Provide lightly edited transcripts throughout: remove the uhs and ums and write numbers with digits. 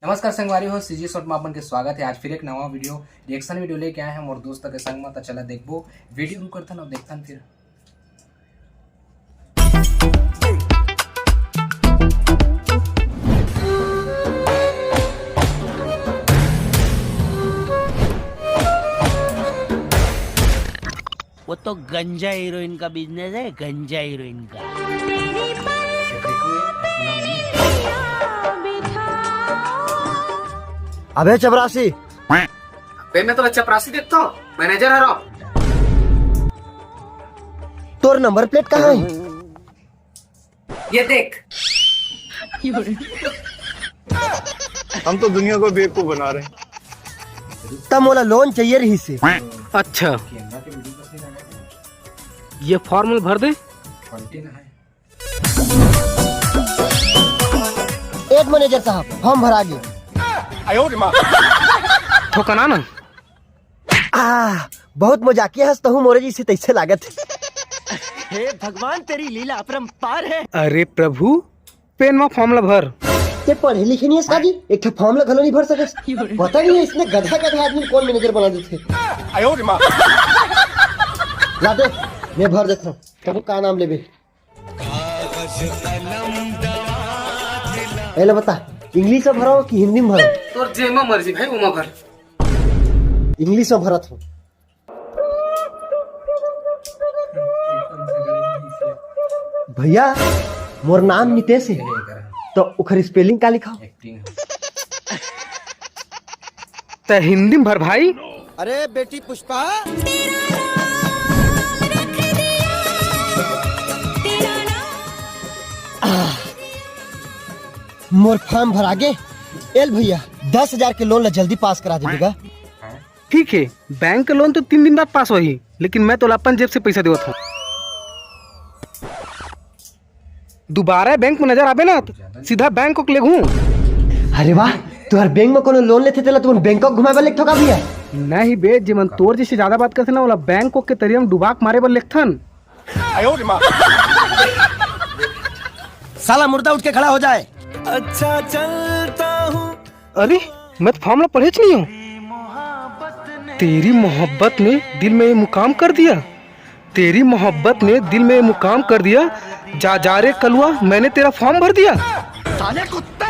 नमस्कार संगवारी हो सीजी शॉर्ट में अपन के स्वागत है। आज फिर एक नवा वीडियो रिएक्शन वीडियो लेके आए हैं और दोस्तों के संग में। तो चला देखबो वीडियो शुरू करता ना देखता फिर। वो तो गंजा हीरोइन का बिजनेस है, गंजा हीरोइन का। अबे चपरासी, मैं तो चपरासी देखता हूँ, मैनेजर हरो। तोर नंबर प्लेट कहाँ है? ये देख। हम तो दुनिया को बेवकूफ बना रहे हैं। तब मोला लोन चाहिए रही से। अच्छा, ये फॉर्मल भर दे। एक मैनेजर साहब, हम भरा गए। ठोकना ना। बहुत मजाकिया हंसता हूँ मोरे जी से तैसे लागत। हे भगवान, तेरी लीला अपरंपार है। अरे प्रभु, पेन में फॉर्मूला भर। ते पढ़े लिखे नहीं है साजी, एक फॉर्म ला घलो नहीं भर सकस। पता नहीं है इसने गधा गधा आदमी कौन मैनेजर बना देते। ला दे, मैं भर देता हूँ। तब का नाम लेबे? पहले बता, इंग्लिश में भरो कि हिंदी में भरो? तोर जेमा मर्जी भाई, उमा भर। इंग्लिश में भरत हूँ। भैया मोर नाम नितेश है, तो उखर स्पेलिंग का लिखा? तो हिंदी में भर भाई। अरे बेटी पुष्पा, मोर फॉर्म भरा गे। एल भैया 10,000 के लोन ला जल्दी पास करा देगा। ठीक है, बैंक का लोन तो 3 दिन बाद पास होही, लेकिन मैं तो अपन जेब से पैसा देवत हूँ। दोबारा बैंक में नजर आवे ना तो सीधा बैंक को ले घूम। अरे वाह, तुहर बैंक में कोनो लोन लेते तेला तुम बैंकॉक घुमावे लेख ठोका भैया? नहीं बे, जीवन तोर जैसे ज्यादा बात करते ना, वाला बैंक को के तरियम डुबाक मारे बर लेखथन। साला मुर्दा उठ के खड़ा हो जाए। अच्छा चलता हूँ। अरे मैं तो फॉर्मूला पढ़े नहीं हूँ। तेरी मोहब्बत ने दिल में मुकाम कर दिया, तेरी मोहब्बत ने दिल में मुकाम कर दिया। जा रे कलुआ, मैंने तेरा फॉर्म भर दिया। साले कुत्ते।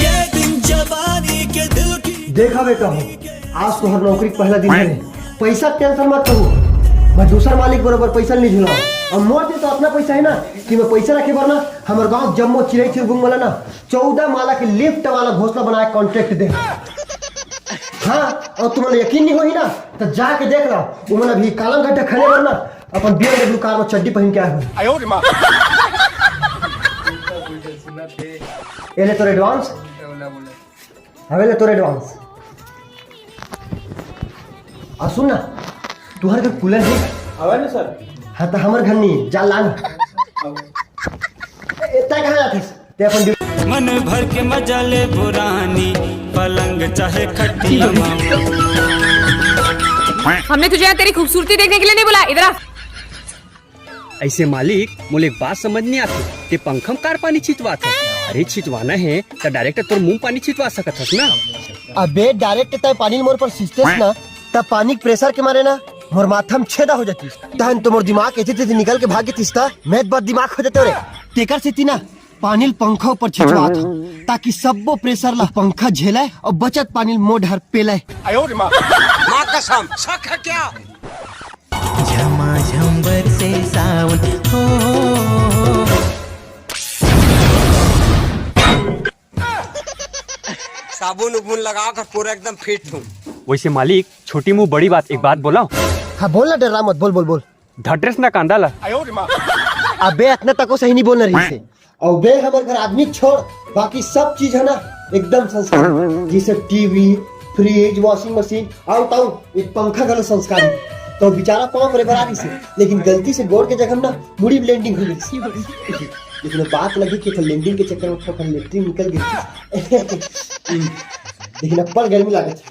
ये दिन जवानी के दिल की। देखा बेटा हो, आज तो हर नौकरी पहला दिन है। पैसा टेंशन मत करो, मैं दूसरा मालिक बराबर पैसा नहीं झुला। और मोर तो अपना पैसा है ना कि मैं पैसा रखे वरना हमारे गांव जम्मो चिड़ै चिरगुंग वाला ना 14 माला के लिफ्ट वाला घोसला बनाया कॉन्ट्रैक्ट दे। हाँ, और तुम्हें यकीन नहीं होगी ना तो जाके देख लो। उन्होंने अभी कालम घट्टा खड़े वरना अपन BMW कार में चड्डी पहन के आए हुए। ले तो एडवांस, हवेले तो एडवांस। और सुन ना, तुम्हारे घर कूलर है? ना सर। हाँ तो हमारे घर नहीं, जा लान। इतना कहाँ जाते ते अपन मन भर के मजा ले पुरानी, पलंग चाहे खटिया। हमने तुझे यहाँ तेरी खूबसूरती देखने के लिए नहीं बुलाया, इधर आ। ऐसे मालिक मोले एक बात समझ नहीं आती, ते पंखम कार पानी छिटवा था। अरे छिटवाना है तो डायरेक्ट तोर मुंह पानी छिटवा सकत हस ना। अबे डायरेक्ट तय पानी मोर पर सिस्टेस ना, तब पानी प्रेशर के मारे ना मोर माथा में छेदा हो जाती। तहन तो मोर दिमाग ऐसे तेज निकल के भाग गई था। मैं बात दिमाग हो जाते रे। तेकर से तीना पानी पंखा ऊपर छिटवा था ताकि सबो प्रेशर ला पंखा झेलाए और बचत पानी मोड़ हर पेलाए। माँ कसम, शक है क्या? झमाझम बरसे सावन हो। साबुन उबुन लगा कर पूरा एकदम फिट हूँ। वैसे मालिक, छोटी मुंह बड़ी बात, एक बात बोला। हाँ बोल ना, डरा मत, बोल बोल बोल। धड्रेस ना कांदा ला। अबे इतना तक सही नहीं बोलना रही से। और बे हमारे घर आदमी छोड़, बाकी सब चीज है ना एकदम संस्कार। जैसे TV, fridge, washing machine, out out एक पंखा गलो संस्कारी। तो बेचारा पाँव मेरे बराबरी से, लेकिन गलती से गोड़ के जगह ना मुड़ी ब्लेंडिंग हो गई। लेकिन बात लगी कि ब्लेंडिंग के चक्कर में लेटरिन निकल गई। लेकिन अब पर गर्मी लागत।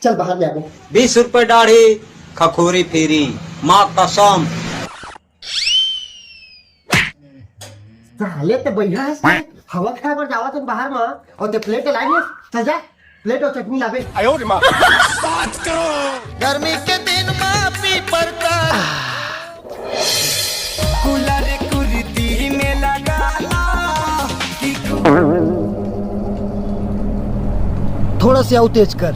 चल बाहर ले आओ। 20 रुपए दाढ़ी, खखोरी फेरी, माँ कसम। साले तो बढ़िया है। हवा खाए पर जावा तुम बाहर में और ते प्लेट लाए चल जा प्लेट और चटनी लावे गर्मी के दिन में पी पड़ता कूलर कुर्ती में लगा थोड़ा से और तेज कर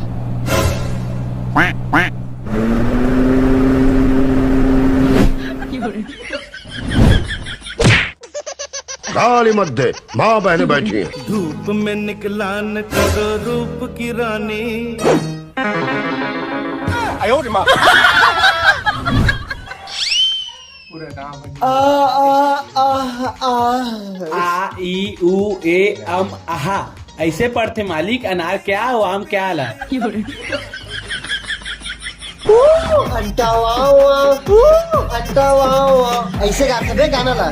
गाली मत दे, माँ बहने बैठी हैं। धूप में निकला न करो रूप की रानी आ ई उ ए अम आहा ऐसे पढ़ते मालिक। अनार क्या हो आम क्या आला। ऐसे गाते बे गाना ला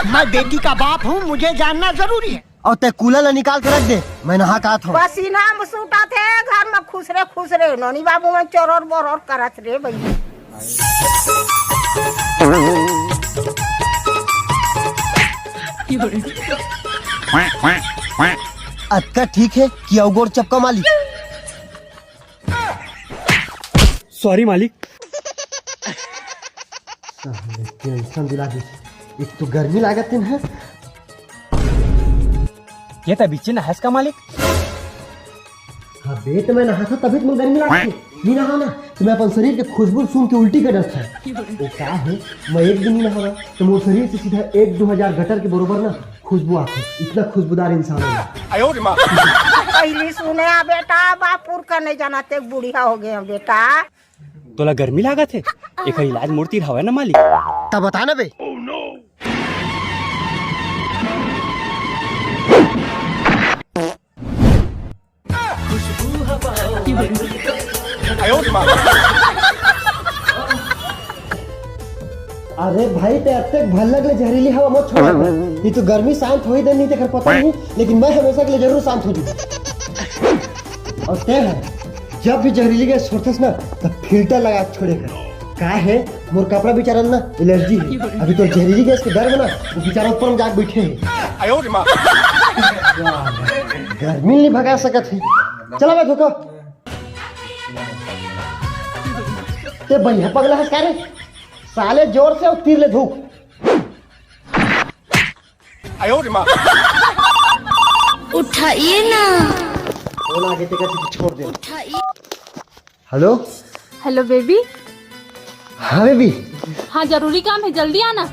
मैं बेटी का बाप हूँ, मुझे जानना जरूरी है। और ते कूलर ला निकाल के रख दे मैं नहा का था पसीना में सूता थे घर में खुश रे नोनी बाबू में चोर बोर करत रे भैया। अक्का ठीक है कि अवगोर चपका मालिक। सॉरी मालिक। टेंशन दिला दी एक तो गर्मी लागत है ये तो बिच्ची नहास का मालिक। हाँ बे तो मैं नहा था तभी तुम्हें गर्मी लागती नहीं नहा ना तो मैं अपन शरीर के खुशबू सुन के उल्टी कर था। वो क्या है मैं एक दिन नहीं नहा तो मेरे शरीर से सीधा 1-2 हजार गटर के बरोबर ना खुशबू आती इतना खुशबूदार इंसान है। पहली सुने बेटा बापुर का नहीं जाना ते बुढ़िया हो गए बेटा। तोला गर्मी लागत है एक इलाज मूर्ति हवा ना मालिक। तब बता ना बे अरे भाई ते अब तक भल लगले जहरीली हवा मत छोड़ा ये तो गर्मी शांत हो ही दे नहीं ते पता नहीं लेकिन मैं हमेशा के लिए जरूर शांत हो जाऊँ। और ते है जब भी जहरीली गैस छोड़ते ना तब फिल्टर लगा छोड़ेगा क्या है मोर कपड़ा बेचारा ना एलर्जी है अभी तो जहरीली गैस के डर में ना वो बेचारा ऊपर में जाके बैठे हैं गर्मी नहीं भगा सकत है। चला मैं धोखा ते बढ़िया पगला है क्या साले जोर से तीर ले धूप उठाइए ना आगे छोड़ दे। Hello hello baby. हाँ बेबी हाँ जरूरी काम है जल्दी आना।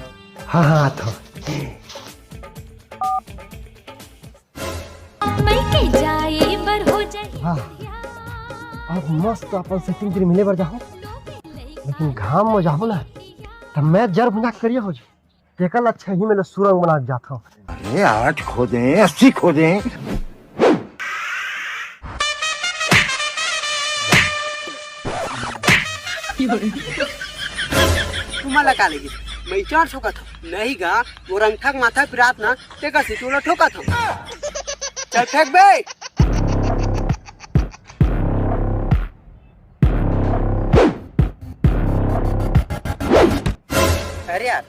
हाँ हाँ आता हूँ। हाँ अब मस्त अपन सेटिंग के लिए मिले बर जाओ लेकिन घाम में जाओ ना तब मैं जर बुना करिए हो देखल अच्छा ही मैं सुरंग बना के जाता हूँ। अरे 8 खोदें 80 खोदें तुम्हाला का लगी मैं चार ठोका था नहीं गा वो रंगठक माथा पिरात ना ते का सिटोला ठोका था। चल फेंक बे। अरे यार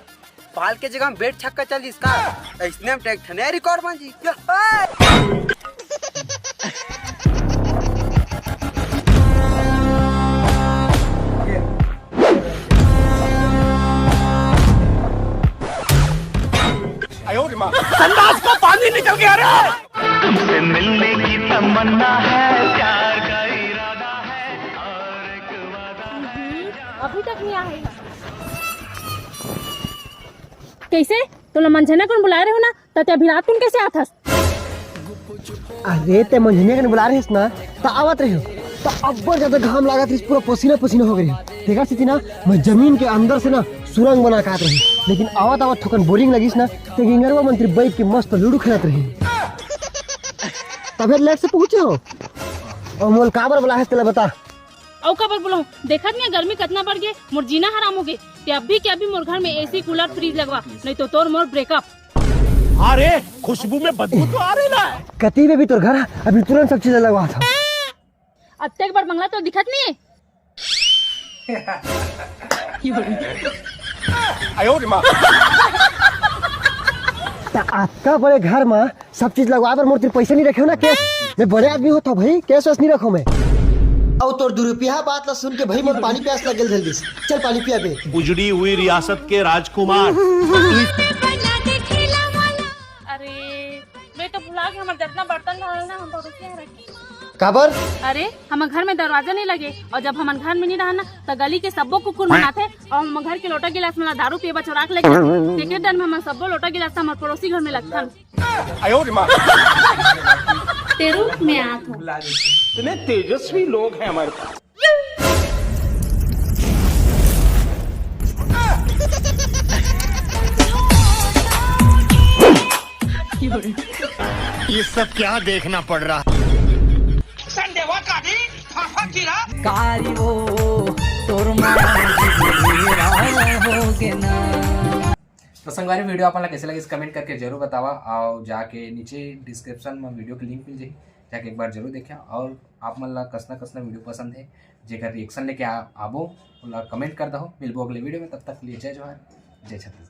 पाल के जगह बेट छक्का चल इसका इसने हम टैग थने रिकॉर्ड बन जी। संडास को पानी निकल गया रे। तुमसे मिलने की तमन्ना है प्यार का इरादा है और एक वादा। अभी तक नहीं आएगा कैसे तो मंझना कौन बुला रहे हो ना तते अभी रात तुम कैसे आथस। अरे ते मंझने के बुला रहे ना तो आवत रहे हो तो अब ज्यादा घाम लागत रही पूरा पसीना पसीना हो गई देखा सी ना मैं जमीन के अंदर से ना सुरंग बना काट रही लेकिन आवत आवत थोकन बोरिंग लगी ना तो गिंगरवा मंत्री बैठ के मस्त लूडो खेलत रही तब लेट से पहुंचे हो और मोल काबर बुला है तेला बता औ कबर बोलो देखत नहीं गर्मी कितना बढ़ गए मोर जीना हराम हो गए ते अभी के अभी मोर घर में एसी कूलर फ्रिज लगवा नहीं तो तोर मोर ब्रेकअप। अरे खुशबू में बदबू तो आ रही ना। कती में भी तो घर अभी तुरंत सब चीजें लगवा था। अब तक बार बंगला तो दिखत नहीं है। तो आपका बड़े घर में सब चीज लगवा पर मोर पैसे नहीं रखे हो ना कैश। मैं बड़े आदमी होता भाई, कैश वैस नहीं रखो मैं। और तोर दुरुपया बात ला सुन के भाई मोर पानी प्यास लगल जल्दी से। चल पानी पिया बे। उजड़ी हुई रियासत के राजकुमार। अरे मैं तो भुला गई हमारे जितना बर्तन डालना हम पड़ोसी यहाँ रखी। काबर? अरे हमारे घर में दरवाजा नहीं लगे और जब हमारे घर में नहीं रहा ना तो गली के सबो कुकुर मनाते और हमारे घर के लोटा गिलास में दारू पिए चुरा के लेके एक दिन में हमारे सबो लोटा गिलास हमारे पड़ोसी घर में लगता। तेरू मैं आत हूँ। इतने तेजस्वी लोग हैं हमारे पास। ये सब क्या देखना पड़ रहा है। तो संगवारी वीडियो आपन कैसे लगे कमेंट करके जरूर बतावा और जाके नीचे डिस्क्रिप्शन में वीडियो की लिंक मिल जाए, जाके एक बार जरूर देखा। और आप मन ला कसना वीडियो पसंद है जेकर रिएक्शन लेके आबो कमेंट कर दो। मिलबो अगले वीडियो में, तब तक लिए जय जवाहर जय छत्तीसगढ़।